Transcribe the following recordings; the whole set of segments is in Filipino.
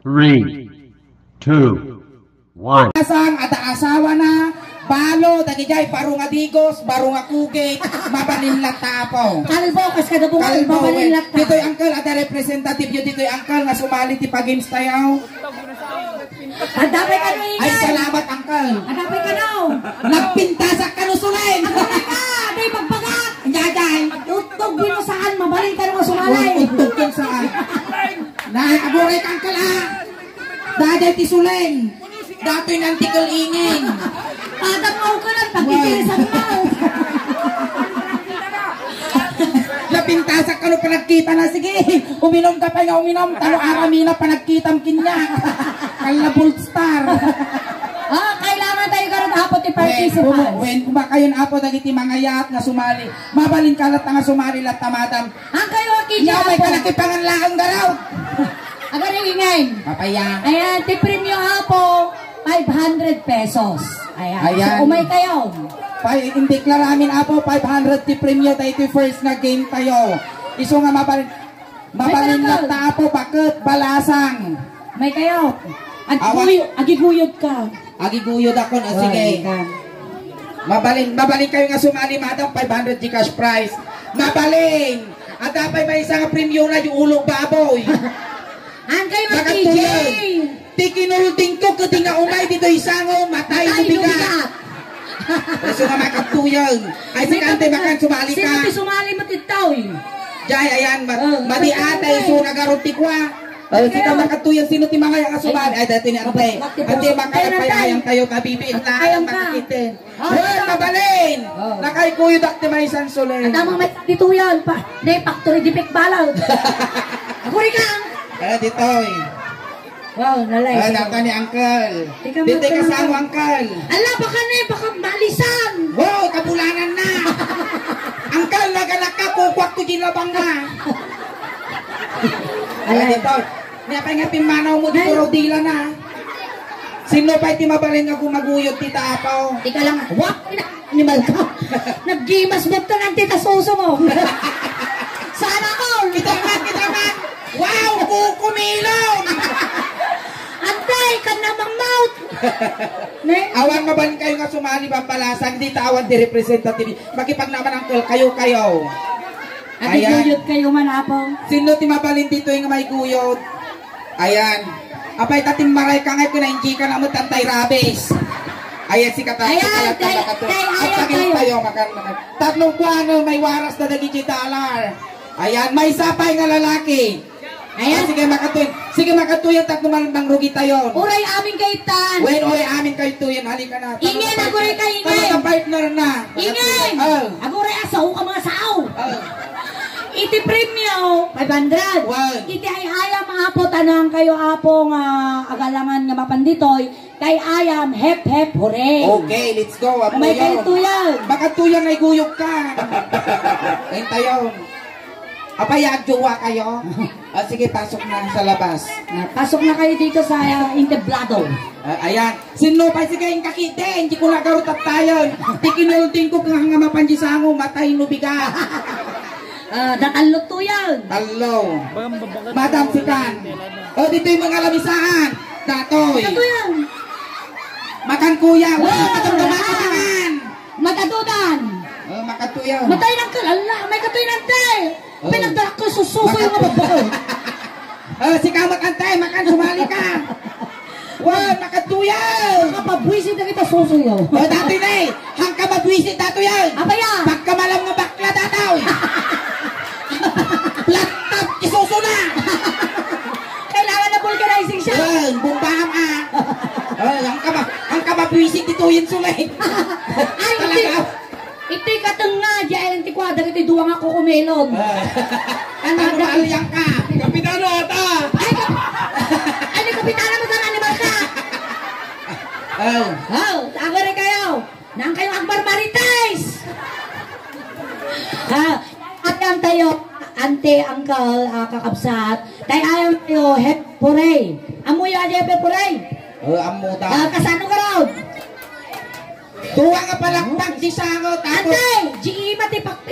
3, 2, 1. Asang ada asawa na, balo, dagijay, barong adigos, barong akugit, mabalinlat tapo. Kalbo, kas kada bunga, mabalinlat ta. Dito'y uncle, ada representative yun dito'y uncle, nga sumali ti pag-games tayo. Adapay ka no ingay. Ay, salamat uncle. Adapay ka no. Nagpintasak ka no sulen. Adapay ka, day pagpagat. Jajay. Utog binusaan, mabalin ka naman sumalay. Utog kang saan. Nakaburay ka uncle ah. Daday ti sulen. Dato'y nantikal ingin. Patamaw ka lang, pagkitirisan mo. Napintasak ka no panagkita na. Sige, uminom ka pa nga uminom. Talo aramina panagkitam kinya. Kalabult star. Kailangan tayo karon hapon ti participants. When kumakayon apo dagiti mga yat nga sumali. Mabalin kalat nga sumali lat tamadam. Ang kayo aki Nya may panakipanganlaang garaw. Aga rin ingay. Papaya. Ayan, ti premyo hapo, 500 pesos. Ayan. So, umay kayo. Indeklara amin apo 500 ti premyo tayo iti first na game tayo. Iso nga mabalin lat ta apo bakit balasang. May kayo. Agiguyod ka. Agiguyod ako na sige. Mabalin kayo nga sumali madam 500 di cash prize. Mabalin. At dapat may isang premyo na yung ulong baboy. Ang kayo ang TJ. Tikinulting ko kuti nga umay dito isango matay mo bigat. Gusto nga makatuyan. Ay si kante makan sumali ka. Sino ti sumali mo titaw? Jay ayan madi atay so nagaruti kwa. Kita makatuyan sino ti mga yang sumali. Ay dati ni ante. Ante makapayayang tayo kabibiit na ang makakitin. Mabalin. Nakay kuyo dakti may isang sulen. Adamang may tituyan pa. Day factory dipik balaw. Ako rin ka. Dito. Wow, nalay. Naka ni uncle. Dito kasama uncle. Ala, baka malisan. Wow, kabulanan na. Uncle, nagalak ka po. Kwak to ginabang na. Dito. Niya pa nga pimanaw mo dito rodila na. Sino pa iti mabalin nga gumaguyod tita apaw? Ika lang, wak, animal ka. Naggimas mo ito ng tita suso mo. Sana all. Kita man. Wow, kukumilong. Antay, ka namang mouth. Awan mabalin kayo nga sumali pampalasang. Di tawan di representative. Makipag naman uncle, kayo. Agiguyod kayo man apong. Sino ti mabalin dito yung may guyod? Ayan. Apay tatim maray ka ngayon pinahingi ka na mo tantay rabes. Ayan si Katato. Ayan, At pagin tayo makan. Tatlong buwan may waras na $10. Ayan, may sapay nga lalaki. Ayan, sige makatuyan tatlo man rugi tayo. Uray amin kaitan. Uray amin kaytuyan. Halika na. Ingay na guray ka ingay. Tama partner na. Ingay. Aguray asaw ka mga sao. Iti premyo 500. Wow. Iti ay ayam apo tanang kayo apo nga agalangan nga mapanditoy kay ayam hep hooray. Okay, let's go. May kaytuyan. Baka tuyan ay guyok ka. Ayun tayo. Apayag jowa kayo. Sige, pasok na sa labas. Pasok na kayo dito sa Inteblado. Ayan. Sino pa sige yung kakite. Hindi ko nagarutat tayo. Tikinulting ko kung nga mapanjisango matay no biga. Datalot to yan. Talo. Madam Sikan. Dito yung mga lamisaan. Datoy. Ano yan? Makan kuya. Makan. Matadudan. Makan kuya. Matay ng kalala. May katoy ng tay. Pinagdarak ko susuko yung mga bako. Si Kamak antay. Makan sumali ka. Makan kuya. Nakapabwisit na kita susuyo. Dati na eh. Hang ka mabwisit dato yan. Abaya. Pagkamalam nga bakla dataw. Laptop, isuso na! Kailangan na vulcanizing siya. Bumbaham ang kamabwisit ito yun sulay. Ay, ito'y katang nga, dyan ang tikwadar, ito'y duwang ako kumelon. Ano maaliyang ka? Kapitano ata! Ay, kapitano mo saan animal ka? Tago rin kayo. Nang kayo Akbar Marites! At yan tayo, ante, uncle, kakapsat, tayo ayaw tayo, hep puray. Amoy yung hep puray. Amo ta. Kasano ka raw? Tuwa nga palakpak si Sangot. Ante, G.I.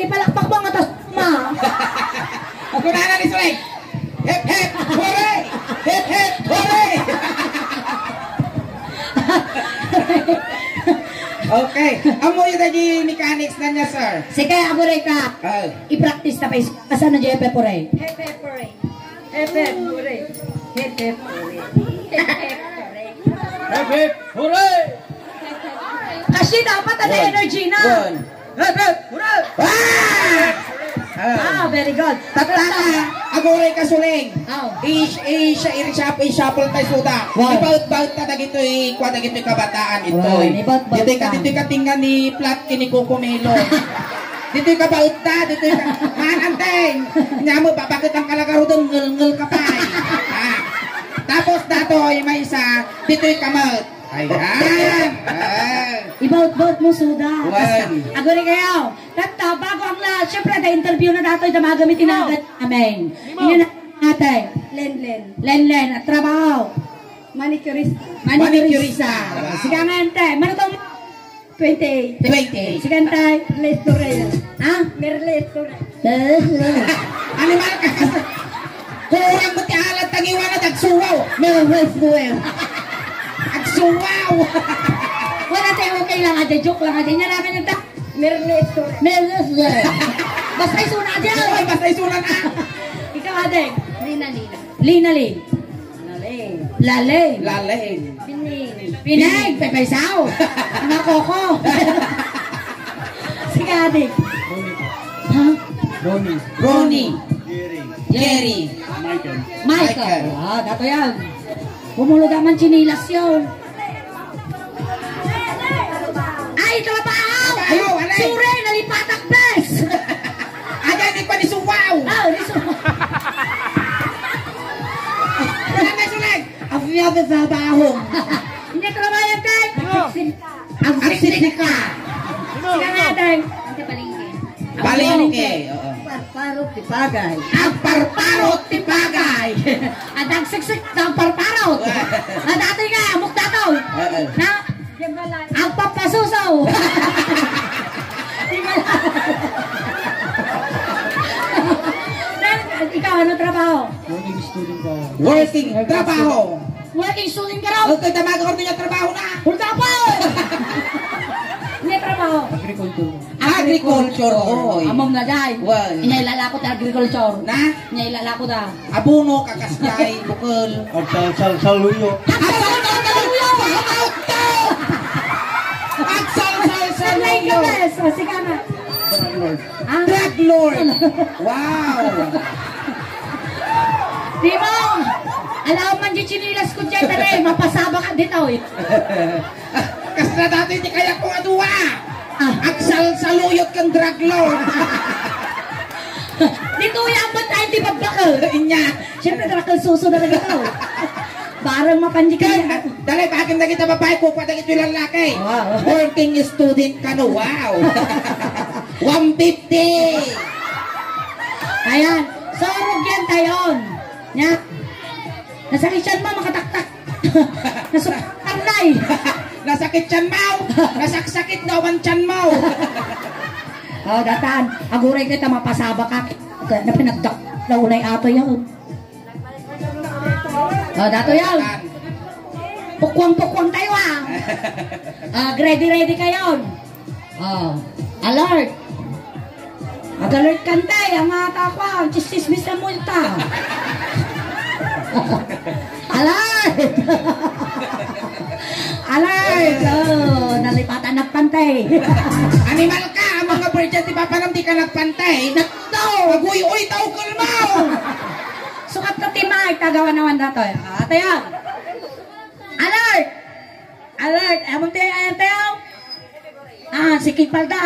ipalakpak mo nga tas ma. Ako na ni Sulay. Hep hep, hooray! Hep hep, hooray! mechanics na niya, sir. Sige, aguray ka. I-practice na pa. Asan na Jepe Pore? Hepe pore. Hepe pore. Hepe pore. Happy hooray! Kasi dapat ang energy na. Happy hooray! Very good. Tatala, agoray ka suling. Oh. I-shuffle tayo suda. Wow. Ibaut-baut na dagito'y kwa dagito'y kabataan ito. Wow, ibaut-baut ka. Dito'y katingan ni Plat kini Kukumelo. Dito'y kabaut na, dito'y ka... Mananteng! Nga mo, papakit ang kalagaro doon, ngel-ngel ka pa. Tapos dato'y may isa, dito'y kamot. Ayan! Ibaut-baut mo suda. Wow. Aguray kayo. Tata, bago ang lahat, syempre, na-interview na dato'y na magamitin agad namin. Yun na natin. Len, at trabaho. Manicurista. Manicurista. Sige nga, ente. Manutong 28. 28. Sige, ente. Lestorel. Ha? Merlestorel. Animal ka kasi. Kurang mo ti alat tangiwan at agsuwaw. Agsuwaw. Wala tayo okay lang ate. Joke lang ate. Nyaraman yung ta. Merlestorel. Basta isuna ate. Ay, basta isunan na. Ikaw ate. Lina. Lina. Laling. Laling. Lalain. Bining. Pinay. Pepaysaw. Mga koko. Sige ate. Ha? Ronnie. Jerry. Michael. Ah, dato yan. Bumulog naman chinilas yun. Ay, trabaho! Trabaho, alay! Sure, nalipatak bes! Ada di pa ni Suwaw. Ah, liso. Wala na sulag. Ang fiyabe sa baho. Hindi trabaho yan, Tay. Ang siksika. Sige natin. Ante palingke. Palingke. Parparot di bagay. Ang parparot ti bagay. At ang siksik ng parparot. At dati nga, amok dataw. Na, Jembalan. ang papasusaw. Di ba ikaw, ano trabaho? Working trabaho. Working student ka raw? Okay, tamaga ko niya trabaho na. Hulta po! Hindi trabaho. Agriculture. Oy. Among na dahil. Well. Inailalakot na agriculture. Na? Inailalakot na. Abuno, kakaskay, bukol. Saluyo. Saluyo! Sige na. Ah, Drug Lord. Wow. di mo! Alam man di chinilas ko dyan na rin. Mapasaba ka dito eh. Kas na dati di kaya ko aduwa. Ah. Saluyot kang Drug Lord. Dito yung ba tayo di pagbakal? Inya. Siyempre tarakal suso na rin ito. Barang mapandikan yan. Dali, bakit na kita babae ko pa ito yung lalaki? Wow. Working student ka no, wow. 150. Ayan. So, rugyan tayon. Nya. Nasakit siya mo, makataktak. Nasuktanay. Nasakit tiyan mo. Nasaksakit daw ang tiyan mo. Oh, datan. Aguray kita mapasaba ka. Na pinagdak na unay ato yun. Oh, dato yan. Pukwang-pukwang tayo ah. Ready kayo. Oh, alert. Mag-alert kantay. Ang mga takwa. Chismis na multa. Alert. Alert. Oh, nalipatan na pantay. Animal ka. Ang mga bird dyan, di ba parang di ka nagpantay? Nakto. Mag-uy-uy, tao kalmaw. Sukat na timay, tagawan naman na to. Ate yan. Alert! Alert! Among tayo, ayan tayo. Ah, si Kipalda.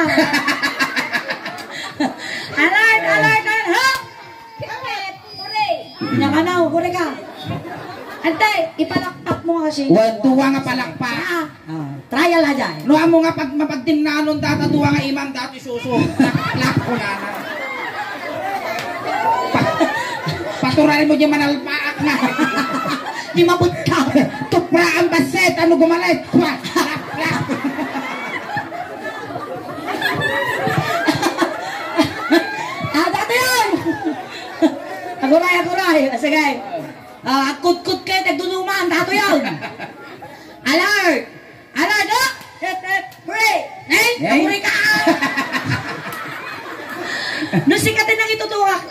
Alert! Alert! Alert! Ha? Nakanaw, kure ka. Ante, ipalakpak mo kasi. Duwa nga palakpa. Ah, trial na dyan. Nuha mo nga pag mapagdinanon data duwa nga imam dati suso. Lak ko na na. Paturarin mo dyan manalpaak na. Di mabut ka. Tupra ang baset. Ano gumalit? Lak, lak. Ah, dati yun! Aguray. Sige. Kut-kut kayo, nagdunuman. Dato yun. Alert! Alert! Oh! Hit! Break! Nay, kamuri ka! Nung sikatin ang itutuwak,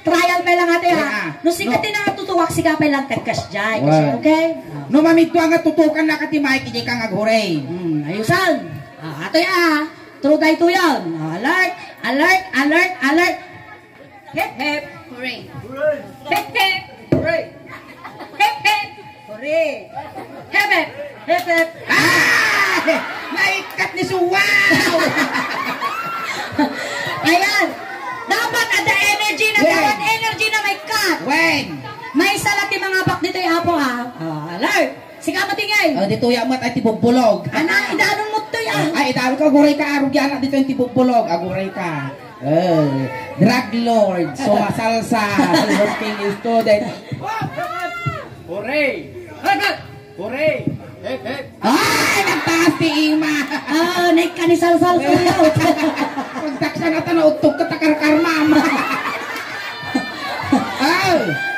trial pa lang ate ha. Nung sikatin ang tutuwak, sikapay lang tagkas dyan. Okay? No mamito nga tutukan na kati Mike, hindi ka ngaghuray. Ayusan. Ate ha. True tayo to yan. Alert, alert, alert, alert. Hip, hip. Hooray. Hip, hip. Hooray. Hip, hip. Hooray. Hip, hip. Hip, hip. Naikat ni Suwaw! Ayan. Dapat ada energy na dapat energy na may cut. When? May salat yung mga bak dito yung apo ha. Alert. Sige matingay. Dito yung mat ay tibubulog. Ana, idanong mo to yan. Ay, itawag ka, aguray ka, arugyan dito yung tibubulog. Aguray ka. Drug lord, sumasalsa, working student. Hooray! Hep! Hooray! Hep, hep! Ay, nagtaas ti Ima. Naik ka ni sal-sal ko yun. Pagtaksa na utog ka takar-kar mama.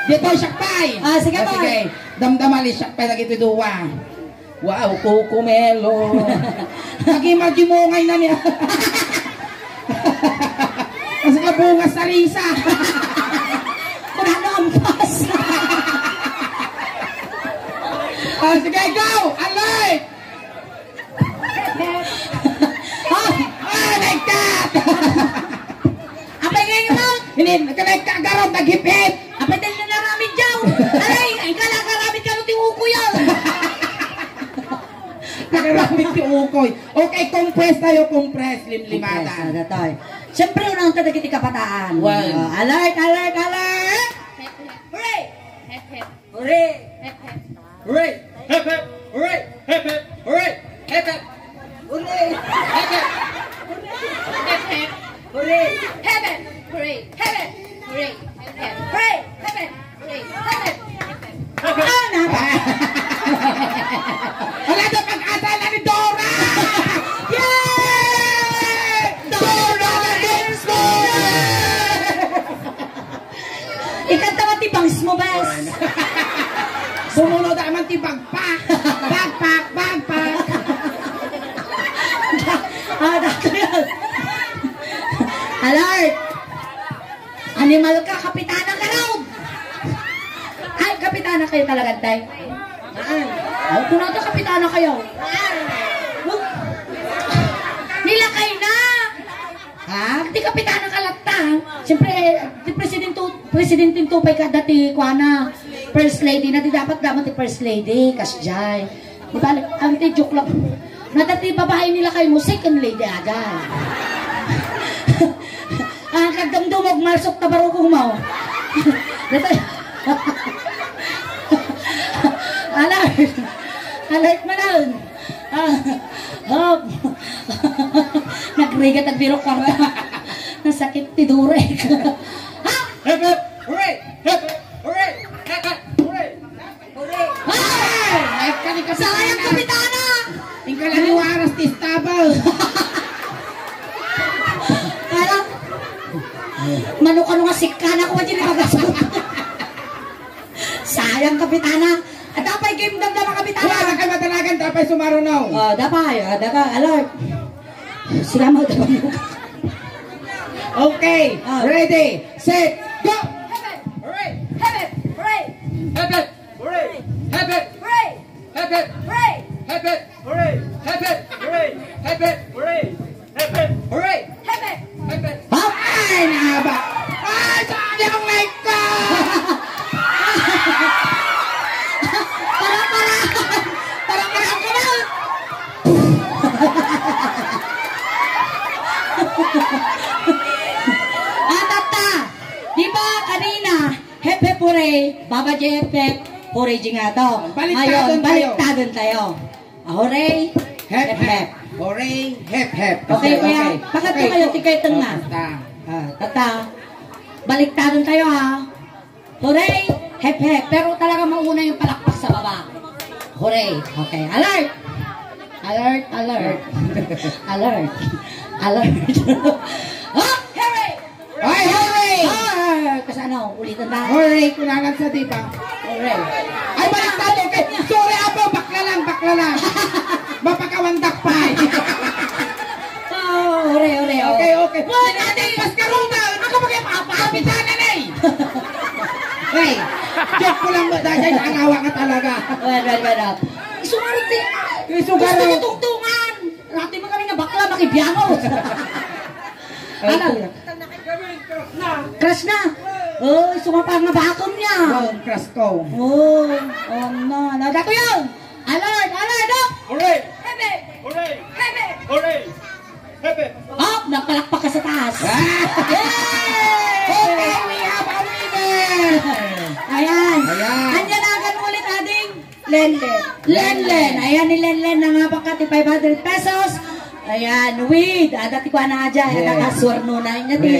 Dito syakpay. Sige ba? Sige, damdamali syakpay lagi ito duwa. Wow, kukumelo. Nagimagimungay na niya. Kasi ka bunga sa risa. Kung ano ang pas. Sige, go! Alert! Nagkat! Apay ngayon mo? Hindi, nagkagarot, naghipit! Apay tayo na naramid dyan. Alay, ay kalakaramid ka nung tiuko yan. Nagaramit si Ukoy. Okay, compress tayo, compress. Limlimatan. Siyempre, unang tatagiti kapataan. Alert, alert, alert! Hooray! Hep, hep. Hooray! Hep, hep. Hooray! Hep, hep! Hooray! Hep, hep! Hooray! Hep, hep! Hooray! Hep, hep! Hep, hep. Hooray! Hep, hep. Hooray. Hep, hep. Hooray. Hep, hep. Hooray! Hep, hep. Hooray. Hep, hep. Hep, hep. Wala na pag-asa na ni Dora! Yay! Dora against Dora! Ikanta mo tibangs mo, bes. Sumunod naman ti bagpak! Bagpak! Bagpak! Dato yan. Alert! Animal ka, kapitana ka raw! Ay, kapitana kayo talaga, tay. Kung nato kapitana kayo. Nilakay na! Di kapitana ka lagta. Siyempre, di presidentin tupay ka dati, kuana, first lady na di dapat ti first lady, kasjay. Di ba, ang joke lang. Na dati babae nila kayo mo, second lady agad. Kagdamdumog, malsok tabarukong mo. Alert! Alert mo na! Nagrigat at birok kwarta. Nasakit tidurek. Hep, hep! Hooray! Hep, hep! Hooray! Hep, hep! Hooray! Ay, kani ka Sayang kapitana! Tinggal ni waras ti stabal. Parang manukano nga sikana ko dyan magasagot. Sayang kapitana. At dapat game damdama kapitana. Wala kayo matalagan, tapay sumarunaw. Dapat alert. Sila mo dapat. Okay, ready, set, go! Hooray! Hep, hep. Hooray. Hep, hep! Hooray! Hep, hep! Hooray. Hep, hep! Hooray. Hep, hep! Hooray! Hep, hep! Hooray! Hep, hep! Hooray! Hep, hep! Hooray! Hep, hep. Hep, hep! Ay, nahaba! Ay, saan yung mic ko? Parang ako na. Tata, di ba kanina, hep hep hooray, Baba J hep hep, hooray jingato. Baliktadon tayo. Baliktadon tayo. Hooray, Hep, hep. Hooray, hep, hep. Okay, kuya, bakit Okay. kayo tikay tanga? Basta. Tata, baliktadon tayo ha. Hooray, hep hep, pero talaga mauna yung palakpak sa baba. Hooray, okay, alert! Alert, alert. Alert. Alert. Hooray. Ay, hooray! Kasi ano, ulitan tayo. Hooray, kulangan sa diba? Hooray. Ay, baliktado kay. Sorry, apo, bakla lang. Mapakawandak pa. Wala din. Mas karuna, ako magkapapapitanan eh. Hey, joke ko lang dahil nangawa ka talaga. Well. Isugarot din. Isugarot. Gusto niya tungtungan. Rati mo kami nga bakla, makibiyano. Ano? Crush na. Oh, sumapang na bakon niya. Crush ko. Oh, no. Nadato yun. Alert, no. Hooray! Hebe. Hooray! Hebe. Hooray! Hebe! Oh, nagpalakpak ka sa taas. Okay, we have a winner. Ayan. Ayan. Andiyan na agad ulit ading Lenlen. Ayan ni Lenlen na nga pagkati 500 pesos. Ayan, with dati ko na aja, nakaswarno na niya di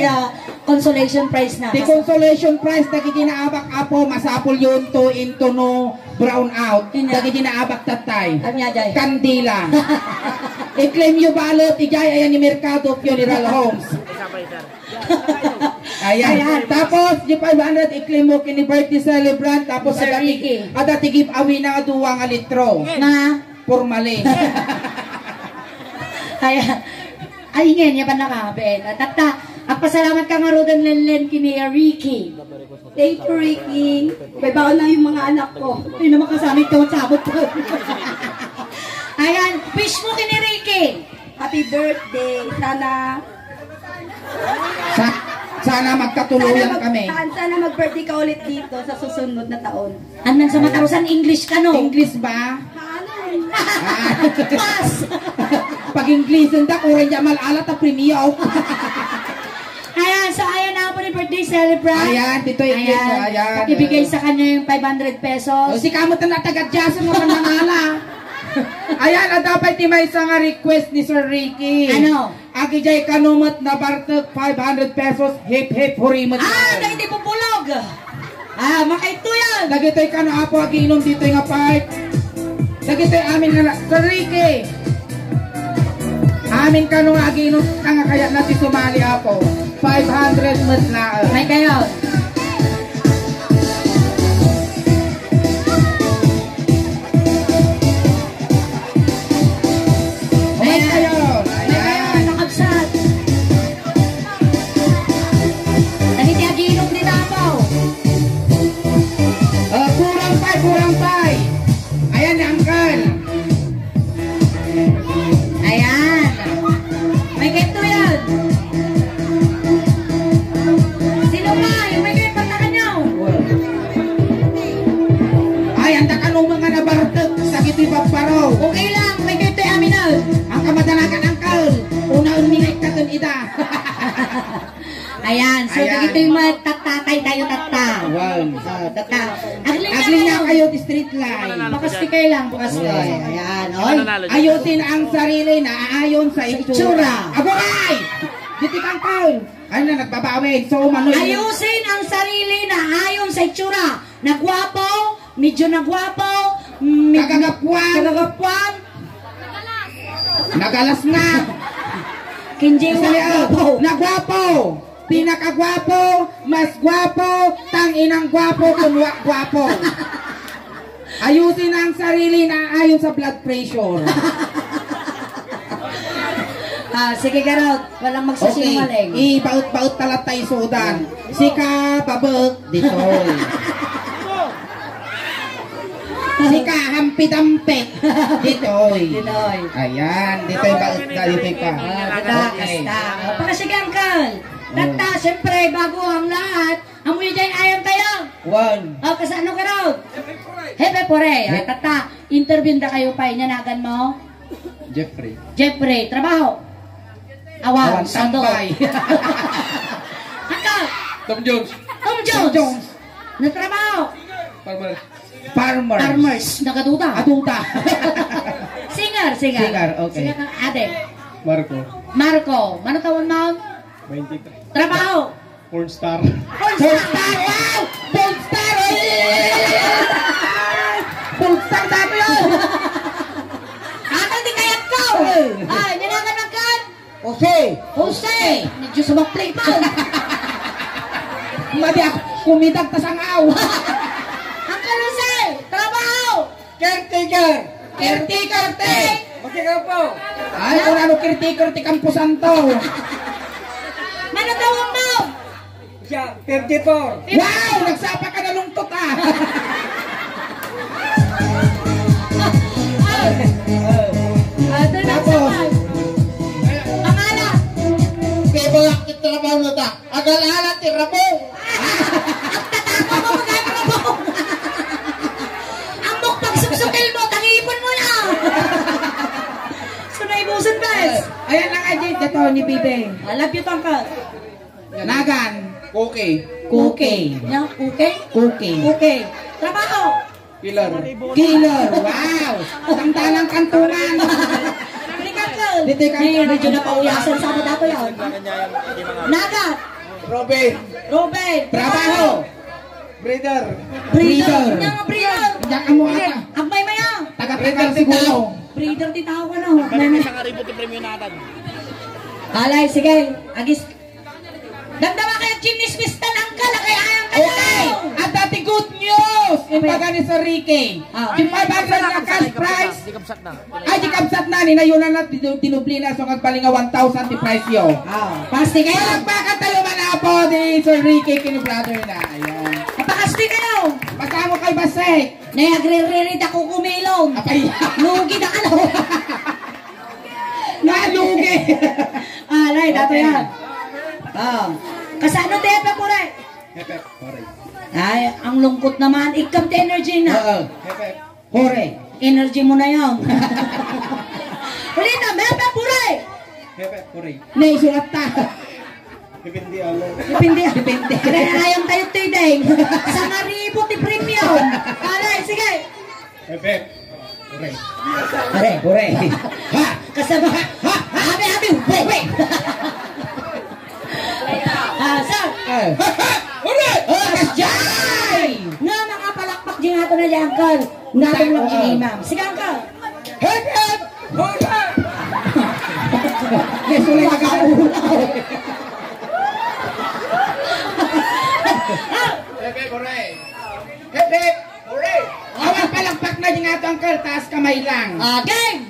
consolation prize na. The consolation prize na ginaabak apo masapol yun to into no brown out. Dagi ginaabak tatay. Kami aja. Kandila. I-claim yung balot, ijay ayan ni Mercado Funeral Homes. Ayan. Tapos, yung 500, i-claim mo kini birthday celebrant. Tapos, adati giveaway na duwang alitro. Na? Formalin. Ayan. Ay, ngayon, yaban na ka, Ben. Tata, agpasalamat ka nga rodan Lenlen kini Ricky. Thank you, Ricky. May baon na yung mga anak ko. Hindi naman kasamit ka sabot ko. Ayan, wish mo kini Ricky. Happy birthday. Sana magkatuluyan kami. Sana mag-birthday ka ulit dito sa susunod na taon. Andan sa matarusan English ka, no? English ba? Pass! Pag English, hindi ko rin niya malala ta premio. Ayan, so ayan na po ni birthday celebrant. Ayan, dito yung English. Ayan. Pakibigay sa kanya yung 500 pesos. O, si kamot na taga-Jason mo man nanala. Ayan, at dapat may isang request ni Sir Ricky. Ano? Agijay kanumot na bartag 500 pesos, hip hip hurimat. Na hindi pupulog. Makaito yan. Nagitoy ka na apo, aginom dito nga part. Nagitoy amin nga, Sir Ricky. Amin ka nung aginom ka nga kaya natin sumali apo. 500 mat na. May kayo. Kurang pay. Ayan ni Uncle. Ayan. May ganito yan. Sino ba? Yung may ganito na kanyaw. Ay, ang takanong mga nabartag. Sakit yung paparaw. Okay lang. May ganito yung amin na. Ang kamadalagan, Uncle. Una-un ningay katon ida. Ayan. So, Ayan. ito yung matatay tayo tata. Wow. Tata. Agling na kayo di street line. Pakastikay lang. Pakastikay. Ayan. Oy. Ayusin ang sarili na aayon sa itsura. Itsura. Agoray! Dito kang kaul. Ano na, nagbabawin. So, manoy. Ayusin ang sarili na ayon sa itsura. Nagwapo, medyo nagwapo, kagagapwan, nagalas na. kinjing nagwapo. Nagwapo. Pinakagwapo, mas gwapo, tanginang gwapo, kunwa gwapo. Ayusin ang sarili na ayon sa blood pressure. Sige Garot, walang magsasinungaling. Okay, ibaut-baut talat tayo sudan. Sika, babag, ditoy. Sika, hampit-hampit, ditoy. Dinoy. Ayan, ditoy baut ka, ditoy ka. Okay. Para sige Uncle. Tata, siyempre, bago ang lahat, amoy dyan ayam tayo. One. Kasi ano Garot? Hepe pore. Tata, interview na kayo pa, inanagan mo. Jeffrey, trabaho. Awan, sando. sampay. Uncle. Tom Jones. Tom Jones. Natrabaho. Farmers. Nagaduda. Aduta. Singer. Singer, okay. Singer ng ade. Marco. Mano tawon mo? 23. Trabaho. Porn star. Polestar, wow! Polestar! Polestar dati yun! Atang di kayat ko! Ay, ninagan ng kan? Jose! Medyo sumaplay pa. Madi ako kumidag ta sang aw. Uncle Jose! Trabaho! Caretaker! Magkakaw po. Ay, kung ano caretaker ti Campo Santo. 34. Wow! Nagsapa ka na lungtot ah! Ito na Tapos? naman. Pangalan. Kaya ba akit trabaho na ta? Agal-ala, tirabong! Tatama mo magkakarabong. Ang mukbang suksukil mo, tangipon mo na. Sunay busan, guys. Ayan lang agent ito ni Bibe. I love you, Tangkal. Nagan. Okay. Okay. Yan, okay? Okay. Okay. Trabaho. Killer. Killer. Wow! Samtalang kantungan. Tangkal. Dito ka. Medyo na pauyasan sa dato yan. Nagat. Robin. Ruben. Trabaho. Breeder. Breeder. Breeder. Yang breeder. Diyan ka mo ata. Agmay maya. Taga-pregal siguro. Breeder di tao ka na. Agmay maya. Alay, sige. Agis. Damdama kayo chinismistan ang kalakayang kayo. Okay. At dati good news. Impaga ni Sir Ricky. Yung 500 na cash prize. Ay, di kapsat na. Ninayunan na. Dinubli na. So, kagpalinga 1,000 di price yo. Pasti kayo. Palagpakan tayo manapo ni Sir Ricky. Kini-brother na. Ayan. Napakasti kayo. Masama kay Basek. Nagre-read ako kumilong. Apay. Lugi na ka na. Nalugi. Alay, dato yan. Kasano tepe po rin? Hepe. Hore. Ay, ang lungkot naman. Ikam te energy na. Oo. Hepe. Hore. Energy mo na yan. Ulit na, mepe po rin. Hepe. Hore. Naisulat ta. Depende ako. Depende. Depende. Kaya ayang tayo tideng. Sa naribo ti premium. Alay, sige. Hepe. Hore. Hore. Hore. Ha. Kasama. Habi. Wait. Sir. Hore. Kasjay. Nga mga palakpak di nga ito na dyan, Uncle. Nga ito lang ginimam. Sige, Uncle. Hep. Hore. Naisulat magkakaulaw. Hepe. Hore. Hepe. Hore. Awang palakpak na din nga ito, Uncle. Taas kamay lang. Game.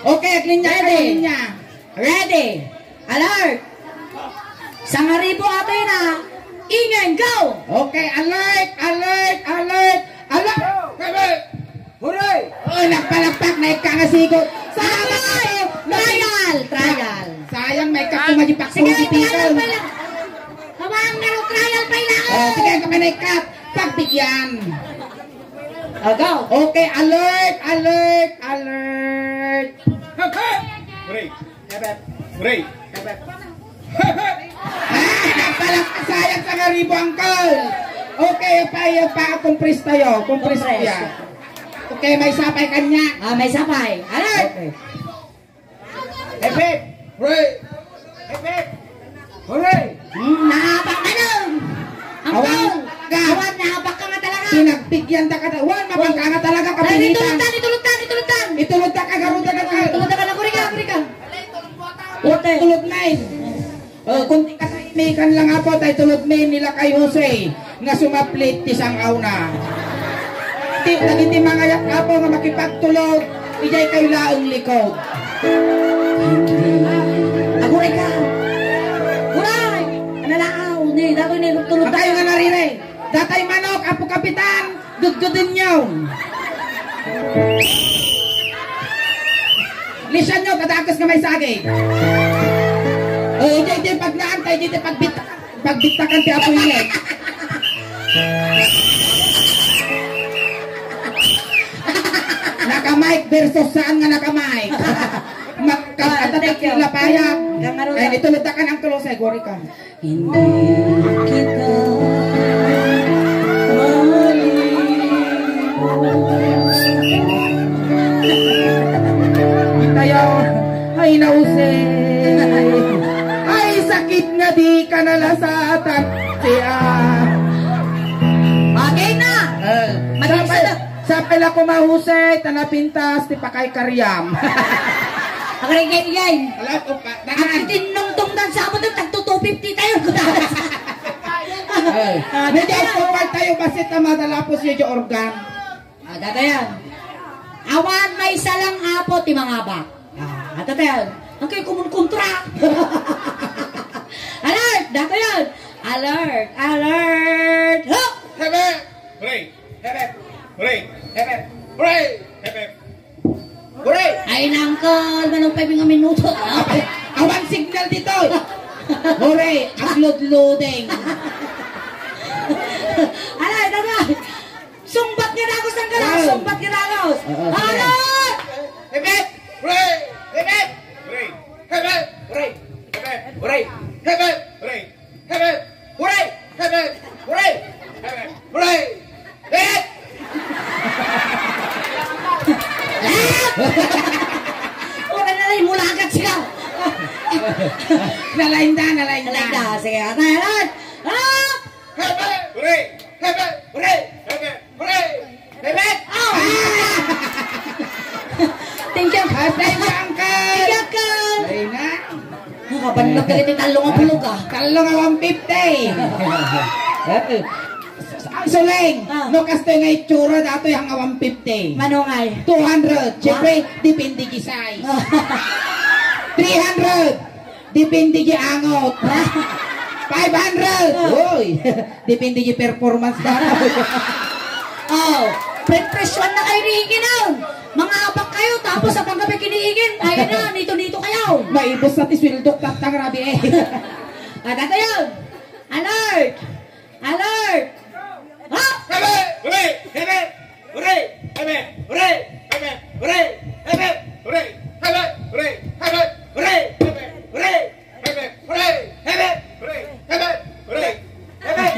Okay, at linya ka Ready. linya. Ready. Alert. Sa ngaribo ato yun na. Ingay, go. Okay, alert. Hepe. Hore. Oh, nagpalakpak na ikangasigot. Sama kayo. Trial. Sayang may kapumajipak Sige, si trial Tito. pa lang. Hawang na trial pa lang. Oh, sige, kami na ikat. Pagbigyan. Go. Okay, alert. Hepe. Hore. Hepe. Hore. Hepe. Nagpalakpak sayang sa ngaribo, Uncle. Okay, pa-compress tayo. Compress Compress. niya. Okay, may sapay kanya. May sapay. Alert. Okay. Hepe. Hore. Hepe. Hore. Nahapak ka nun. Awan ka. Awan, nahapak ka nga talaga. Pinagbigyan ta ka. Wan, mabangka nga talaga Ay, kapilitan. itulutan. Itulod ta ka, garuda ka. Itulutan ka na, kuri ka. Tulod na kunti katahimikan lang po tayo tulod na nila kay Jose nga sumaplit tisang auna. Nagiti mga yak po nga makipagtulog ijay kayo laong likod. Aguray ka. Uray. Analaaw. Dato ni tulog Ang kayo nga narire. Datay manok, apo kapitan, gudgudin nyo. Lisan nyo, kadakas nga may sagay. Hindi pag naantay, hindi pagbitakan ti apo ilet. Nakamike versus saan nga nakamike? Magkatatak sila payag. Ay, itulutakan ang tulo sa gori ka. Hindi kita Tayo, ay nause. Ay, sakit nga di ka nalasatan. Siya. Okay na. Sa pala ko mahusay, tanapintas, ti pakay karyam. Agarigay. Alam ko pa, Ang tinong tungdan sa mo doon, tagto 250 tayo. Medyo ako tayo basit na madalapos yung organ. Data yan. Awan may salang apo ti mga bak. Data yan. Ang kayo kumunkontra. Alert! Data yan. Alert! Alert! Ho! Hep hep. Hooray! Hep hep. Hooray! Hep hep. Hooray! Hep hep! Hooray! Ay, nangkol! Manong 5 minuto. Awan signal dito. Hooray! Upload loading. Alay, tagay! Sumbat ginagos ng galas! Wow. Sumbat ginagos! Oo, sige. Alert! Hep hep. Hooray! Hep hep. Hooray! Hep hep. Hooray! Hep hep! Hooray! Hep hep. Hooray! Hep hep. Hooray! Hep hep. Hooray! Hep hep! Hooray! Hep! Wala na rin, mula agad siya! Nalain na. Alay, sige, atay, alert! Ah! Hep hep. Hooray! Hep hep. Hooray! Hep hep! Hooray! Hep hep. Oh! Thank you! Thank you, Uncle. Thank you, Uncle! Ay na. Nakabanlog ka ito talong ang bulog ah. Talong nga 150. Ang suling. Ah. No kasto nga itsura dato yung nga 150. Manungay. 200. Siyempre, depende ki size. 300. Depende ki angot. 500. Uy. Depende ki performance dato. Oh, pre-presyon na kayo niigin nun. Mga abak kayo, tapos sa panggabi kiniigin. Ayun na, nito-nito kayo. Maibos natin swildok tatang rabi eh. At ito yun. Alert! Alert! Ha? Hep hep. Hooray! Hep hep. Hooray! Hep hep! Hooray! Hep hep! Hooray! Hep hep. Hooray! Hep hep. Hooray! Hep hep. Hooray! Hep hep! Hooray! Hep hep! Hooray! Hep hep. Hooray! Hep hep. Hooray! Hep hep.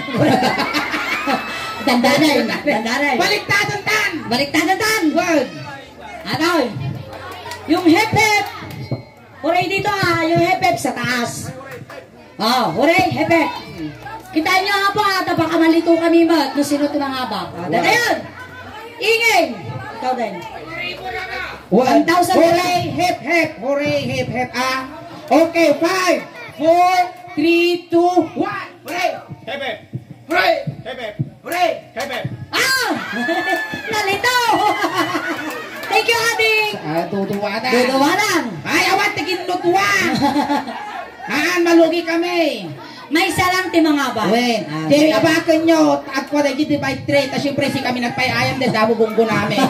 Dandanay. Dandanay. Baliktadon tan. Baliktad tan. Word. Ano? Yung hep-hep. Hooray dito ah. Yung hep-hep sa taas. Oh, hooray, hep-hep. Kita nyo nga po ata. Baka malito kami ba? Kung sino ito mga abak. Dito yun. Ingay. Ikaw din. 1,000. 1,000. Hooray, hip, hip. Hooray, hip, hip. Ah. Okay, 5, 4, 3, 2, 1. Hooray! Hep hep! Hooray! Hep hep! Hooray! Hep hep! Ah! Nalito! Thank you, Ading! Tutuwa na. Duduwa lang. Ay, awan, tigin lutwa. Malugi kami. May salang ti mga ba? Wen, di abakan nyo, ako na giti by trade, at syempre si kami nagpayayam din, dabo bunggo namin.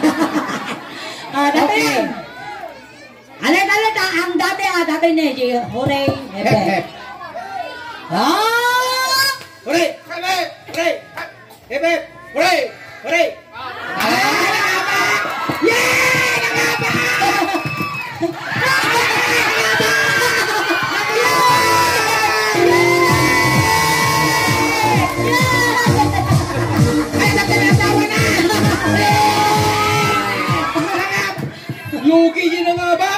Dati Okay. yun. Alert, ang dati na, hooray, Hep, hep. hep. Ah! Hooray! Hep hep. Hooray! Hep hep. Hooray! Hooray! Ay, nangaba! Yeah! Nangaba! Ay, nagkanasawa na! Nangab! Lugi yun na nga ba?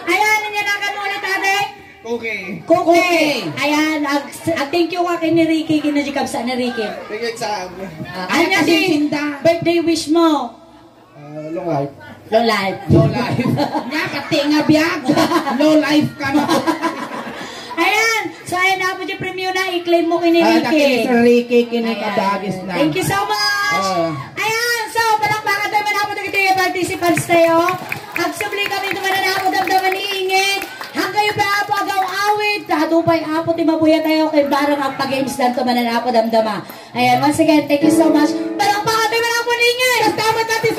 Ayan, nangyanakan mo ulit, ate. Okay. Cookie. Ayan, thank you ka kay ni Ricky, kinajikab sa ni Ricky. Bigay exam. Ay, Anya kasi si sinda. birthday wish mo. Long life. Long life. Low life. Nga, pati nga biyag. Low life ka na. Ayan, so ayan na po yung premium na, i-claim mo kay ni Ricky. Nakinis sa Ricky, Ayan. kinikadagis na. Thank you so much. Ayan, so palakpakan tayo manapot ng ito yung participants tayo. Agsubli kami ito mananapot damdaman ni Ingrid. Hanggang yung pa po agaw awit. Hadupay apot imabuya tayo kay barang ang pag-games dan ito mananapot damdama. Ayan, once again, thank you so much. Palakpakan tayo manapot ni Ingrid. Kasama natin